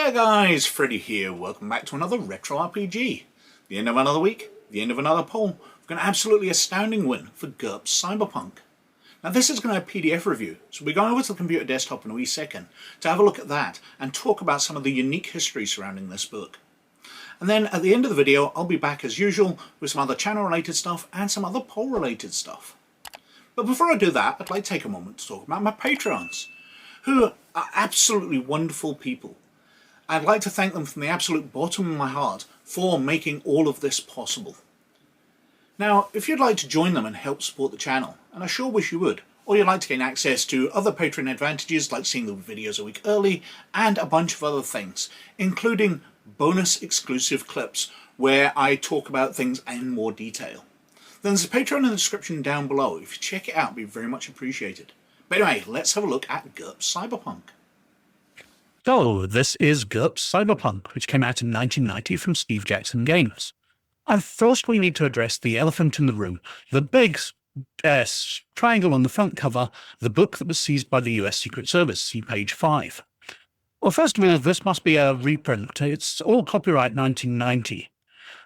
Hey guys, Freddy here. Welcome back to another Retro RPG. The end of another week, the end of another poll. We've got an absolutely astounding win for GURPS Cyberpunk. Now this is going to be a PDF review, so we're going over to the computer desktop in a wee second to have a look at that and talk about some of the unique history surrounding this book. And then at the end of the video, I'll be back as usual with some other channel related stuff and some other poll related stuff. But before I do that, I'd like to take a moment to talk about my Patreons, who are absolutely wonderful people. I'd like to thank them from the absolute bottom of my heart for making all of this possible. Now, if you'd like to join them and help support the channel, and I sure wish you would, or you'd like to gain access to other Patreon advantages like seeing the videos a week early, and a bunch of other things, including bonus exclusive clips where I talk about things in more detail, then there's a Patreon in the description down below. If you check it out, it'd be very much appreciated. But anyway, let's have a look at GURPS Cyberpunk. So, this is GURPS Cyberpunk, which came out in 1990 from Steve Jackson Games. And first we need to address the elephant in the room, the big triangle on the front cover, the book that was seized by the US Secret Service, see page 5. Well, first of all, this must be a reprint. It's all copyright 1990.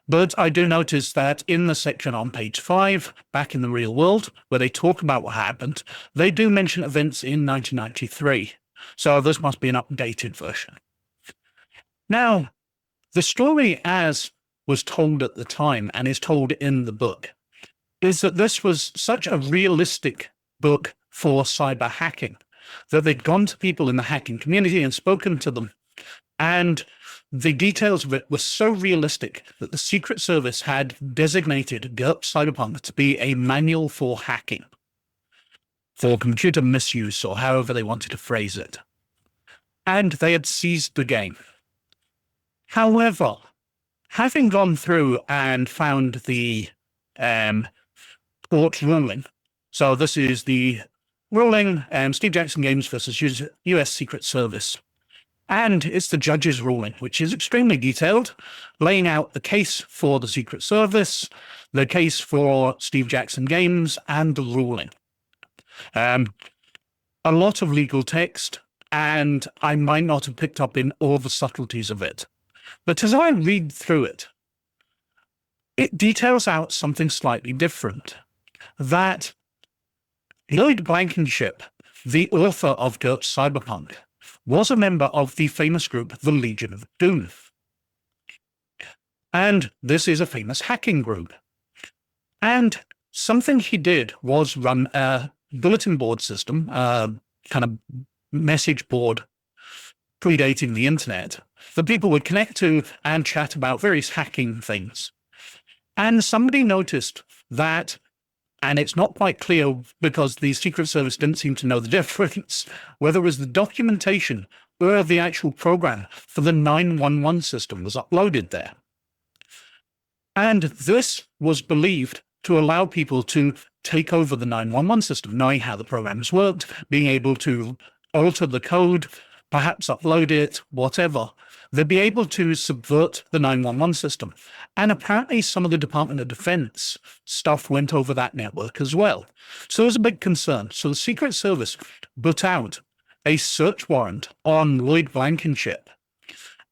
But I do notice that in the section on page 5, back in the real world, where they talk about what happened, they do mention events in 1993. So this must be an updated version. Now, the story as was told at the time and is told in the book is that this was such a realistic book for cyber hacking that they'd gone to people in the hacking community and spoken to them. And the details of it were so realistic that the Secret Service had designated GURPS Cyberpunk to be a manual for hacking, for computer misuse, or however they wanted to phrase it. And they had seized the game. However, having gone through and found the court ruling, so this is the ruling, Steve Jackson Games versus US Secret Service, and it's the judge's ruling, which is extremely detailed, laying out the case for the Secret Service, the case for Steve Jackson Games, and the ruling. A lot of legal text, and I might not have picked up in all the subtleties of it. But as I read through it, it details out something slightly different. That Lloyd Blankenship, the author of GURPS Cyberpunk, was a member of the famous group, the Legion of Doom. And this is a famous hacking group. And something he did was run a bulletin board system, kind of message board predating the internet, that people would connect to and chat about various hacking things. And somebody noticed that, and it's not quite clear because the Secret Service didn't seem to know the difference, whether it was the documentation or the actual program for the 911 system was uploaded there. And this was believed to allow people to take over the 911 system, knowing how the programs worked, being able to alter the code, perhaps upload it, whatever. They'd be able to subvert the 911 system. And apparently some of the Department of Defense stuff went over that network as well. So there was a big concern. So the Secret Service put out a search warrant on Lloyd Blankenship.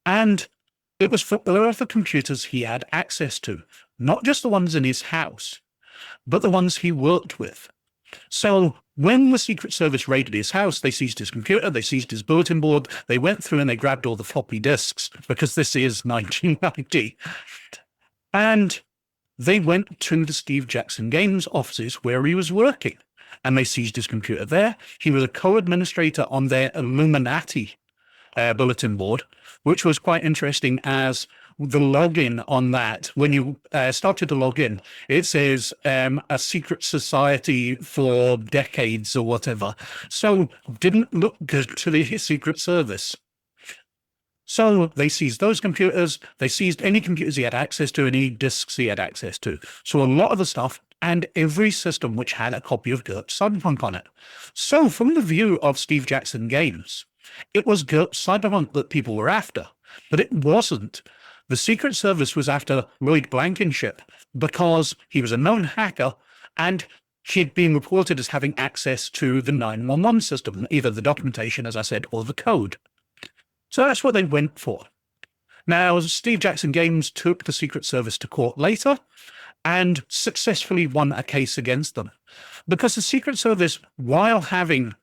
And it was for all of the computers he had access to, not just the ones in his house, but the ones he worked with. So when the Secret Service raided his house, they seized his computer, they seized his bulletin board, they went through and they grabbed all the floppy disks, because this is 1990. And they went to the Steve Jackson Games offices where he was working, and they seized his computer there. He was a co-administrator on their Illuminati bulletin board, which was quite interesting as the login on that, when you started to log in, it says a secret society for decades or whatever. So didn't look good to the Secret Service. So they seized those computers. They seized any computers he had access to, any disks he had access to. So a lot of the stuff and every system which had a copy of GURPS Cyberpunk on it. So from the view of Steve Jackson Games, it was GURPS Cyberpunk that people were after, but it wasn't. The Secret Service was after Lloyd Blankenship because he was a known hacker and he'd been reported as having access to the 911 system, either the documentation, as I said, or the code. So that's what they went for. Now, Steve Jackson Games took the Secret Service to court later and successfully won a case against them. Because the Secret Service, while having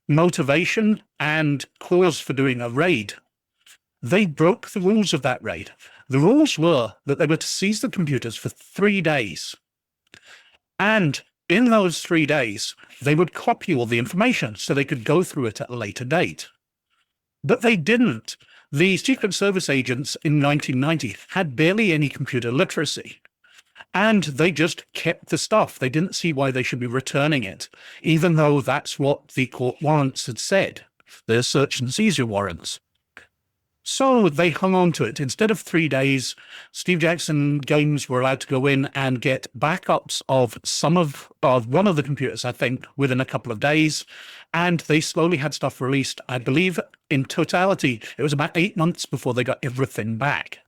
motivation and cause for doing a raid, they broke the rules of that raid. The rules were that they were to seize the computers for 3 days. And in those 3 days, they would copy all the information so they could go through it at a later date. But they didn't. The Secret Service agents in 1990 had barely any computer literacy. And they just kept the stuff. They didn't see why they should be returning it, even though that's what the court warrants had said. They're search and seizure warrants. So they hung on to it. Instead of 3 days, Steve Jackson Games were allowed to go in and get backups of one of the computers, I think, within a couple of days. And they slowly had stuff released. I believe in totality, it was about 8 months before they got everything back.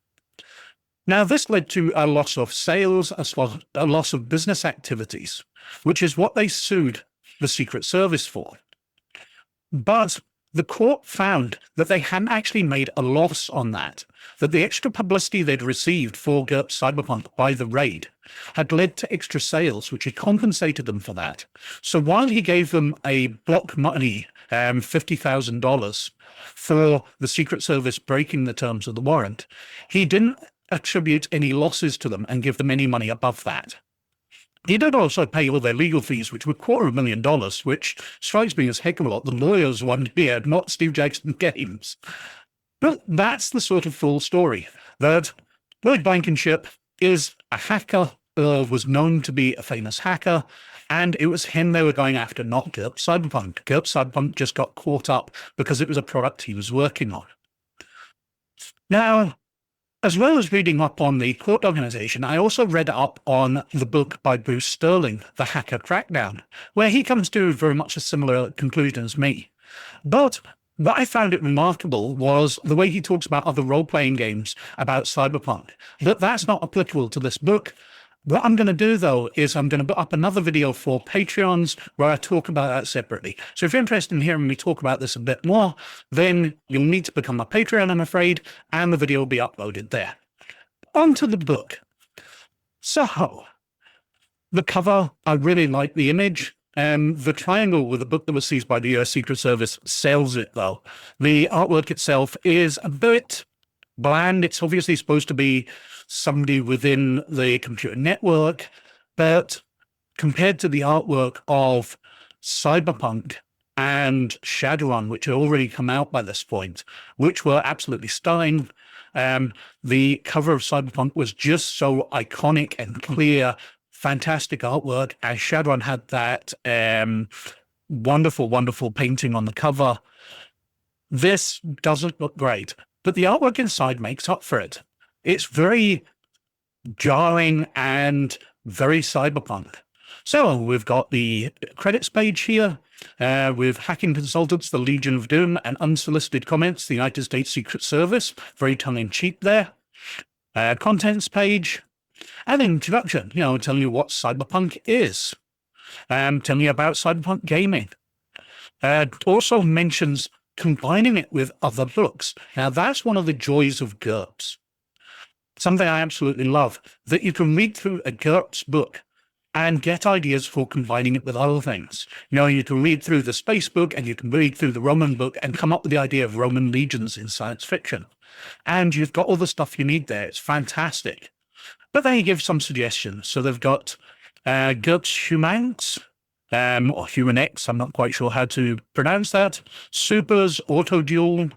Now, this led to a loss of sales, a loss of business activities, which is what they sued the Secret Service for. But the court found that they hadn't actually made a loss on that the extra publicity they'd received for GURPS Cyberpunk by the raid had led to extra sales, which had compensated them for that. So while he gave them a block money, $50,000, for the Secret Service breaking the terms of the warrant, he didn't attribute any losses to them and give them any money above that. He did also pay all their legal fees, which were $250,000, which strikes me as heck of a lot. The lawyers won here, not Steve Jackson Games. But that's the sort of full story, that Lloyd Blankenship is a hacker, was known to be a famous hacker, and it was him they were going after, not GURPS Cyberpunk. GURPS Cyberpunk just got caught up because it was a product he was working on. Now, as well as reading up on the court organization, I also read up on the book by Bruce Sterling, The Hacker Crackdown, where he comes to very much a similar conclusion as me. But what I found it remarkable was the way he talks about other role-playing games about Cyberpunk. But that's not applicable to this book. What I'm going to do, though, is I'm going to put up another video for Patreons where I talk about that separately. So if you're interested in hearing me talk about this a bit more, then you'll need to become a Patreon, I'm afraid, and the video will be uploaded there. On to the book. So, the cover, I really like the image. The triangle with the book that was seized by the US Secret Service sells it, though. The artwork itself is a bit bland. It's obviously supposed to be somebody within the computer network, but compared to the artwork of Cyberpunk and Shadowrun, which had already come out by this point, which were absolutely stunning, the cover of Cyberpunk was just so iconic and clear, fantastic artwork, as Shadowrun had that wonderful, wonderful painting on the cover. This doesn't look great, but the artwork inside makes up for it. It's very jarring and very cyberpunk. So we've got the credits page here with hacking consultants, the Legion of Doom, and unsolicited comments, the United States Secret Service, very tongue-in-cheek there. Contents page, and introduction, telling you what cyberpunk is, telling you about cyberpunk gaming. Also mentions combining it with other books. Now, that's one of the joys of GURPS. Something I absolutely love, that you can read through a GURPS book and get ideas for combining it with other things. You can read through the space book and you can read through the Roman book and come up with the idea of Roman legions in science fiction. And you've got all the stuff you need there. It's fantastic. But then you give some suggestions. So they've got GURPS Humanx, or Human X, I'm not quite sure how to pronounce that. Supers, Auto Duel.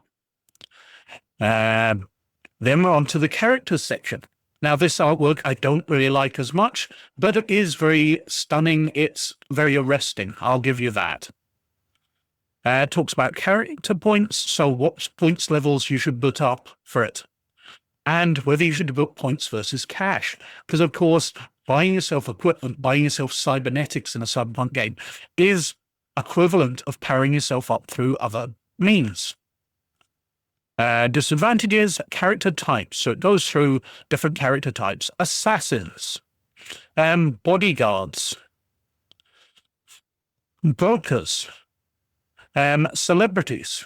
Then we're on to the characters section. Now, this artwork I don't really like as much, but it is very stunning. It's very arresting. I'll give you that. It talks about character points, so what points levels you should put up for it, and whether you should put points versus cash. Because, of course, buying yourself equipment, buying yourself cybernetics in a Cyberpunk game is equivalent of powering yourself up through other means. Disadvantages, character types. So it goes through different character types. Assassins, bodyguards, brokers, celebrities,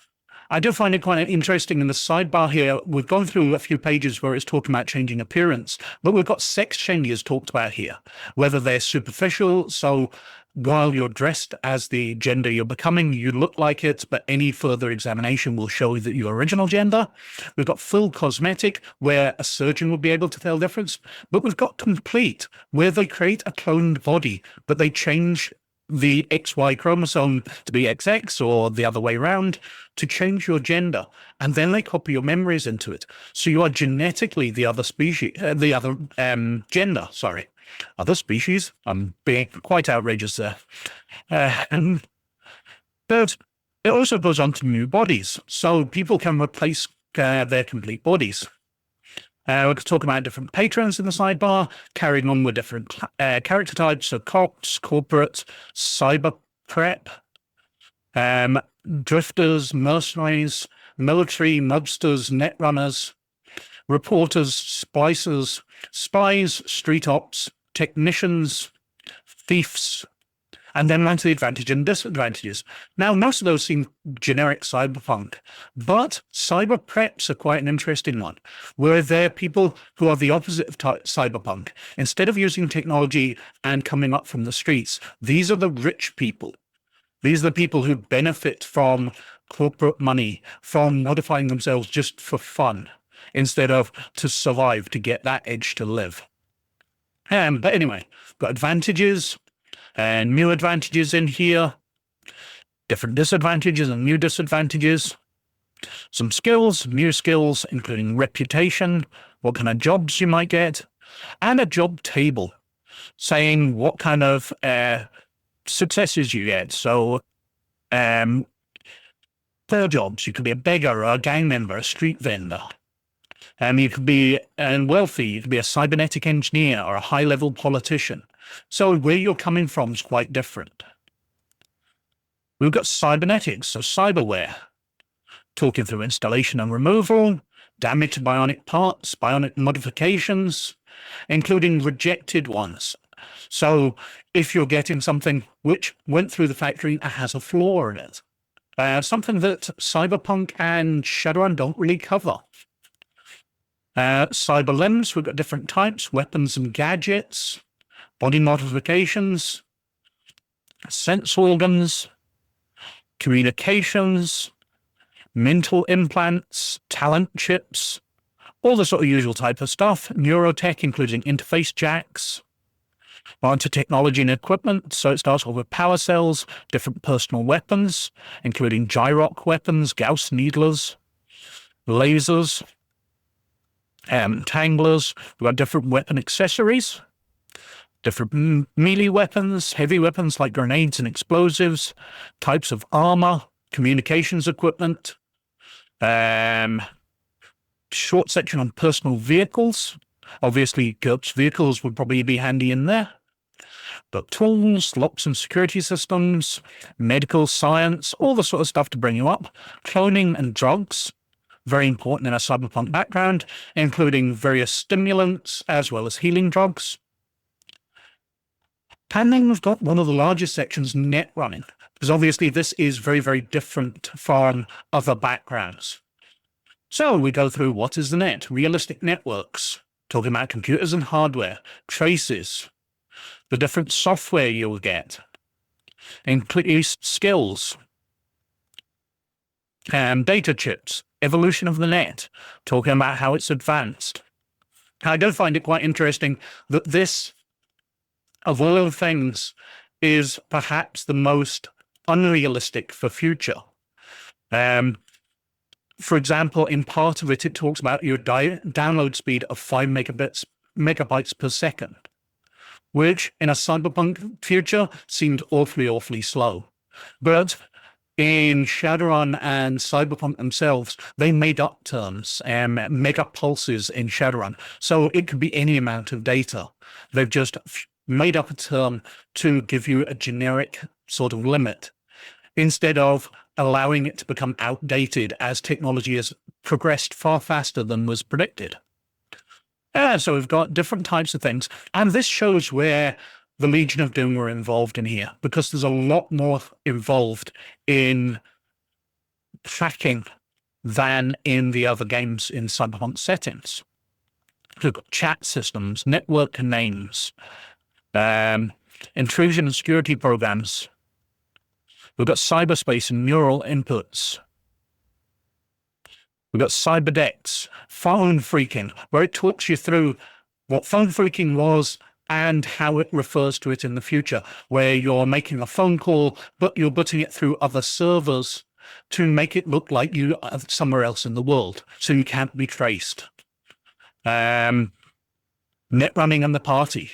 I do find it quite interesting in the sidebar here. We've gone through a few pages where it's talking about changing appearance, but we've got sex changes talked about here, whether they're superficial. So while you're dressed as the gender you're becoming, you look like it, but any further examination will show you that your original gender. We've got full cosmetic, where a surgeon will be able to tell the difference, but we've got complete, where they create a cloned body, but they change the XY chromosome to be XX or the other way around to change your gender, and then they copy your memories into it. So you are genetically the other species, the other gender, sorry. Other species? I'm being quite outrageous there. But it also goes on to new bodies. So people can replace their complete bodies. We're talking about different patrons in the sidebar, carrying on with different character types, so cops, corporate, cyber prep, drifters, mercenaries, military, mobsters, netrunners, reporters, splicers, spies, street ops, technicians, thieves, and then onto the advantages and disadvantages. Now, most of those seem generic cyberpunk, but cyber preps are quite an interesting one, where they're people who are the opposite of cyberpunk. Instead of using technology and coming up from the streets, these are the rich people. These are the people who benefit from corporate money, from modifying themselves just for fun, instead of to survive, to get that edge to live. But anyway, got advantages and new advantages in here, different disadvantages and new disadvantages, some skills, new skills, including reputation, what kind of jobs you might get, and a job table saying what kind of successes you get. So, per jobs, you could be a beggar, or a gang member, a street vendor. You could be wealthy, you could be a cybernetic engineer or a high-level politician. So where you're coming from is quite different. We've got cybernetics, so cyberware, talking through installation and removal, damage to bionic parts, bionic modifications, including rejected ones. So if you're getting something which went through the factory and has a flaw in it, something that Cyberpunk and Shadowrun don't really cover. Cyber limbs, we've got different types, weapons and gadgets, body modifications, sense organs, communications, mental implants, talent chips, all the sort of usual type of stuff. Neurotech, including interface jacks, onto technology and equipment. So it starts off with power cells, different personal weapons, including gyroc weapons, Gauss needlers, lasers, tanglers. We've got different weapon accessories, different melee weapons, heavy weapons like grenades and explosives, types of armor, communications equipment, short section on personal vehicles. Obviously, GURPS vehicles would probably be handy in there. But tools, locks and security systems, medical science, all the sort of stuff to bring you up. Cloning and drugs, very important in a cyberpunk background, including various stimulants as well as healing drugs. And then we've got one of the largest sections, Netrunning, because obviously this is very, very different from other backgrounds. So we go through what is the net, realistic networks, talking about computers and hardware, traces, the different software you'll get, increased skills, data chips, evolution of the net, talking about how it's advanced. I do find it quite interesting that this, of all things, is perhaps the most unrealistic for future. For example, in part of it, it talks about your download speed of 5 megabytes per second, which in a cyberpunk future seemed awfully, awfully slow. But in Shadowrun and Cyberpunk themselves, they made up terms, mega pulses in Shadowrun. So it could be any amount of data. They've just made up a term to give you a generic sort of limit, instead of allowing it to become outdated as technology has progressed far faster than was predicted. So we've got different types of things. And this shows where the Legion of Doom were involved in here, because there's a lot more involved in hacking than in the other games in Cyberpunk settings. We've got chat systems, network names, intrusion and security programs. We've got cyberspace and neural inputs. We've got Cybernetics, phone phreaking, where it talks you through what phone phreaking was and how it refers to it in the future, where you're making a phone call, but you're putting it through other servers to make it look like you are somewhere else in the world, so you can't be traced. Netrunning and the party,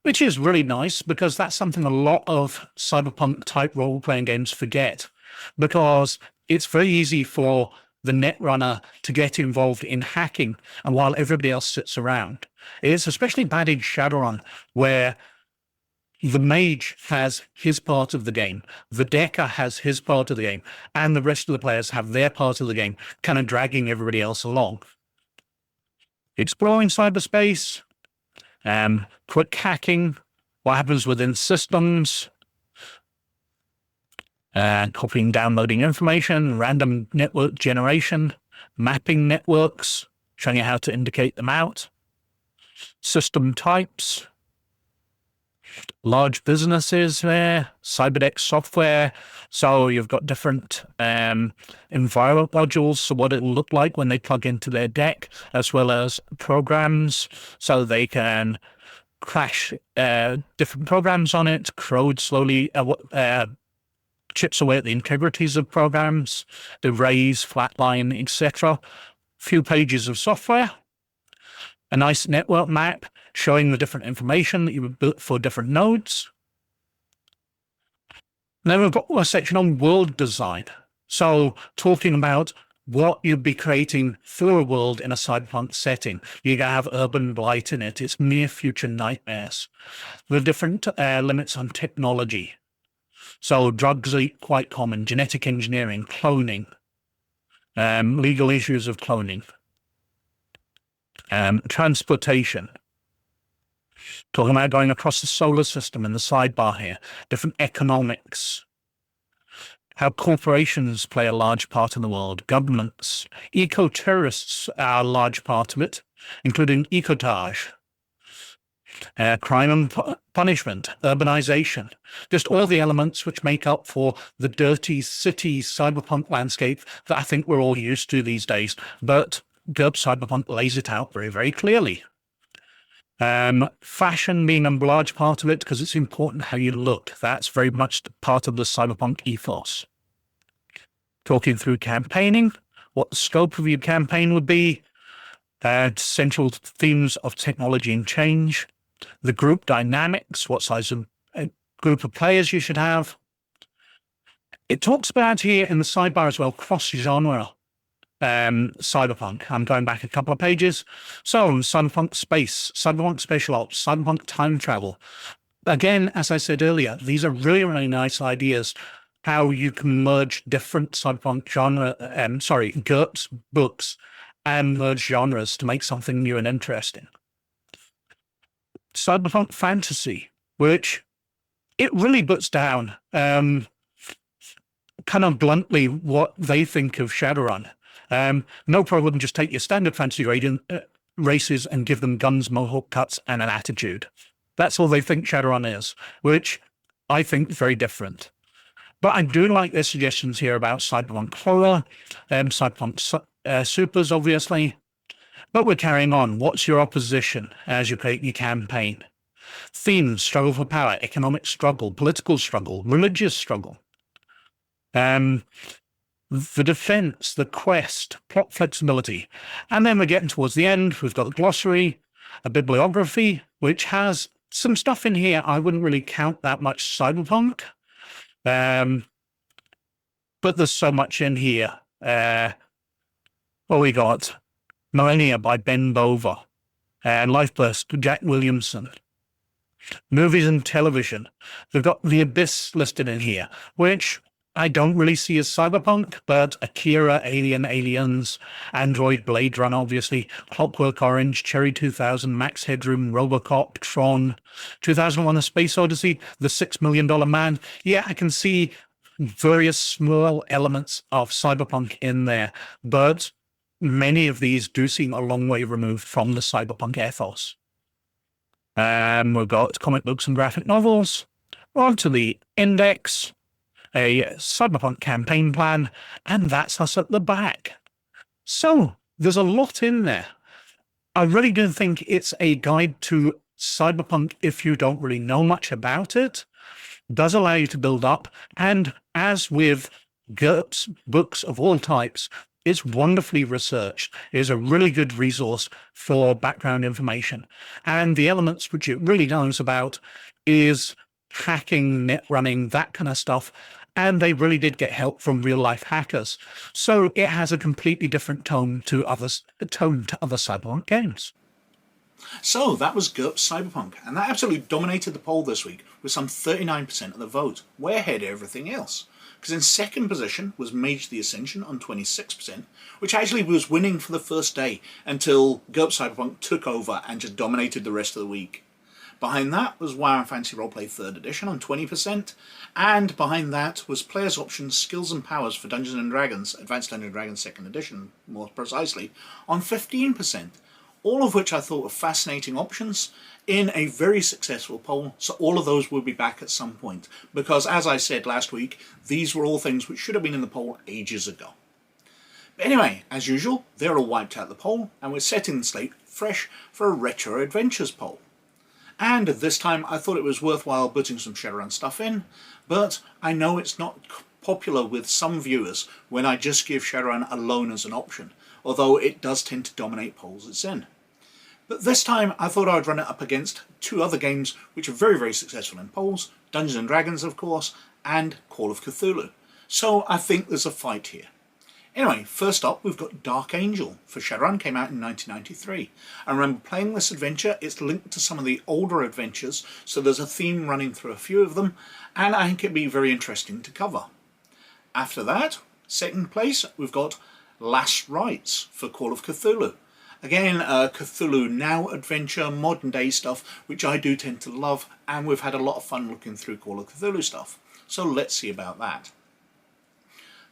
which is really nice because that's something a lot of cyberpunk-type role-playing games forget, because it's very easy for the netrunner to get involved in hacking, and while everybody else sits around. It's especially bad in Shadowrun, where the mage has his part of the game, the decker has his part of the game, and the rest of the players have their part of the game, kind of dragging everybody else along. Exploring cyberspace, quick hacking, what happens within systems, copying, downloading information, random network generation, mapping networks, showing you how to indicate them out, system types, large businesses there, Cybernetics software. So you've got different environment modules, so what it'll look like when they plug into their deck, as well as programs, so they can crash different programs on it, corrode slowly, chips away at the integrities of programs, erase, flatline, etc. Few pages of software, a nice network map showing the different information that you would built for different nodes. And then we've got a section on world design. So talking about what you'd be creating through a world in a cyberpunk setting. You're going to have urban blight in it. It's near future nightmares. There are different limits on technology. So drugs are quite common, genetic engineering, cloning, legal issues of cloning, transportation. Talking about going across the solar system in the sidebar here, different economics, how corporations play a large part in the world, governments, eco-terrorists are a large part of it, including ecotage, crime and punishment, urbanization, just all the elements which make up for the dirty city cyberpunk landscape that I think we're all used to these days. But GURPS Cyberpunk lays it out very, very clearly. Fashion being a large part of it because it's important how you look. That's very much part of the cyberpunk ethos. Talking through campaigning, what the scope of your campaign would be, central themes of technology and change, the group dynamics, what size of group of players you should have. It talks about here in the sidebar as well, cross-genre cyberpunk. I'm going back a couple of pages. So cyberpunk space, cyberpunk spatial ops, cyberpunk time travel. Again, as I said earlier, these are really, really nice ideas how you can merge different cyberpunk genre, GURPS books and merge genres to make something new and interesting. Cyberpunk fantasy, which it really puts down kind of bluntly what they think of Shadowrun. No problem, just take your standard fantasy races and give them guns, mohawk cuts, and an attitude. That's all they think Shadowrun is, which I think is very different. But I do like their suggestions here about cyberpunk horror, cyberpunk supers, obviously. But we're carrying on. What's your opposition as you create your campaign? Themes, struggle for power, economic struggle, political struggle, religious struggle. The defense, the quest, plot flexibility. And then we're getting towards the end. We've got the glossary, a bibliography, which has some stuff in here. I wouldn't really count that much cyberpunk. But there's so much in here. We got Millennia by Ben Bover, Lifeburst, Jack Williamson. Movies and television. They've got The Abyss listed in here, which I don't really see as cyberpunk, but Akira, Alien, Aliens, Android, Blade Runner, obviously, Clockwork Orange, Cherry 2000, Max Headroom, Robocop, Tron, 2001: A Space Odyssey, The $6 Million Man. Yeah, I can see various small elements of cyberpunk in there, but many of these do seem a long way removed from the cyberpunk ethos. We've got comic books and graphic novels, on to the index, a cyberpunk campaign plan, and that's us at the back. So there's a lot in there. I really do think it's a guide to cyberpunk if you don't really know much about it. Does allow you to build up, and as with GURPS books of all types, it's wonderfully researched. It is a really good resource for background information. And the elements which it really knows about is hacking, net running, that kind of stuff. And they really did get help from real life hackers. So it has a completely different tone to other cyberpunk games. So that was GURPS Cyberpunk, and that absolutely dominated the poll this week with some 39% of the vote, way ahead of everything else. Because in second position was Mage the Ascension on 26%, which actually was winning for the first day until GURPS Cyberpunk took over and just dominated the rest of the week. Behind that was WoW and Fantasy Roleplay 3rd Edition on 20%, and behind that was Player's Options Skills and Powers for Dungeons & Dragons, Advanced Dungeons & Dragons 2nd Edition, more precisely, on 15%. All of which I thought were fascinating options in a very successful poll, so all of those will be back at some point, because as I said last week, these were all things which should have been in the poll ages ago. But anyway, as usual, they're all wiped out the poll, and we're setting the slate fresh for a Retro Adventures poll. And this time I thought it was worthwhile putting some Shadowrun stuff in, but I know it's not popular with some viewers when I just give Shadowrun alone as an option, although it does tend to dominate polls it's in. But this time I thought I would run it up against two other games which are very, very successful in polls, Dungeons & Dragons of course, and Call of Cthulhu. So I think there's a fight here. Anyway, first up we've got Dark Angel for Shadowrun, came out in 1993. I remember playing this adventure, it's linked to some of the older adventures, so there's a theme running through a few of them, and I think it'd be very interesting to cover. After that, second place, we've got Last Rites for Call of Cthulhu. Again, a Cthulhu Now adventure, modern day stuff, which I do tend to love, and we've had a lot of fun looking through Call of Cthulhu stuff. So let's see about that.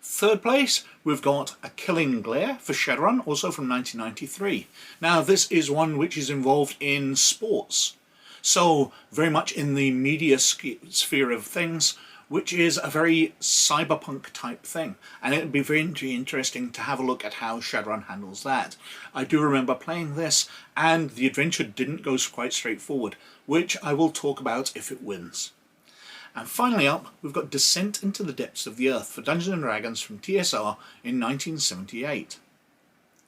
Third place, we've got A Killing Glare for Shadowrun, also from 1993. Now this is one which is involved in sports, so very much in the media sphere of things, which is a very cyberpunk type thing, and it would be very interesting to have a look at how Shadowrun handles that. I do remember playing this, and the adventure didn't go quite straightforward, which I will talk about if it wins. And finally up, we've got Descent into the Depths of the Earth for Dungeons & Dragons from TSR in 1978.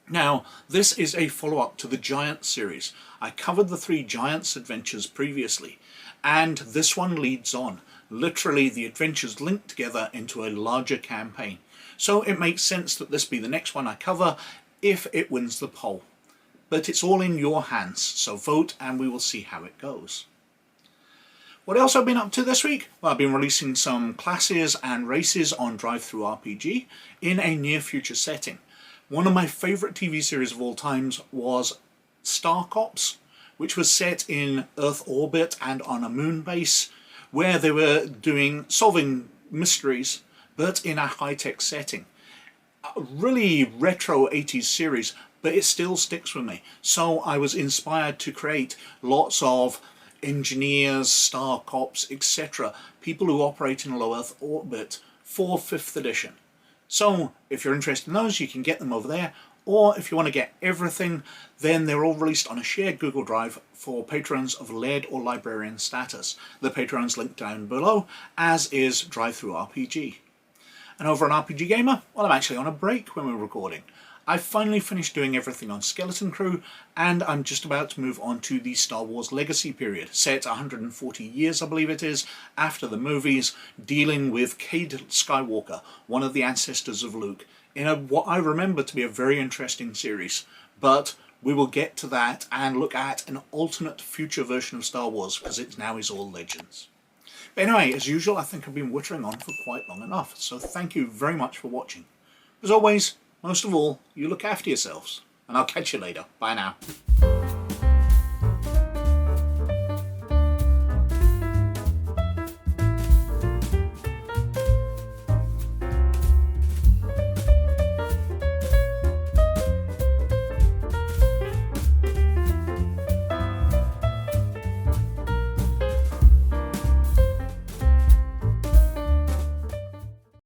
Now, this is a follow-up to the Giants series. I covered the 3 Giants adventures previously, and this one leads on. Literally, the adventures link together into a larger campaign. So it makes sense that this be the next one I cover if it wins the poll. But it's all in your hands, so vote and we will see how it goes. What else I've been up to this week? Well, I've been releasing some classes and races on Drive-Thru-RPG in a near future setting. One of my favourite TV series of all times was Star Cops, which was set in Earth orbit and on a moon base, where they were solving mysteries, but in a high-tech setting. A really retro 80s series, but it still sticks with me. So I was inspired to create lots of engineers, star cops, etc. People who operate in a low Earth orbit for 5th edition. So if you're interested in those, you can get them over there. Or if you want to get everything, then they're all released on a shared Google Drive for patrons of Laird or Librarian status. The Patreon's linked down below, as is Drive-Thru-RPG. And over on RPG Gamer, well, I'm actually on a break when we're recording. I've finally finished doing everything on Skeleton Crew, and I'm just about to move on to the Star Wars Legacy period, set 140 years, I believe it is, after the movies, dealing with Cade Skywalker, one of the ancestors of Luke, in what I remember to be a very interesting series. But we will get to that and look at an alternate future version of Star Wars, because it now is all Legends. But anyway, as usual, I think I've been wittering on for quite long enough, so thank you very much for watching. As always, most of all, you look after yourselves, and I'll catch you later. Bye now.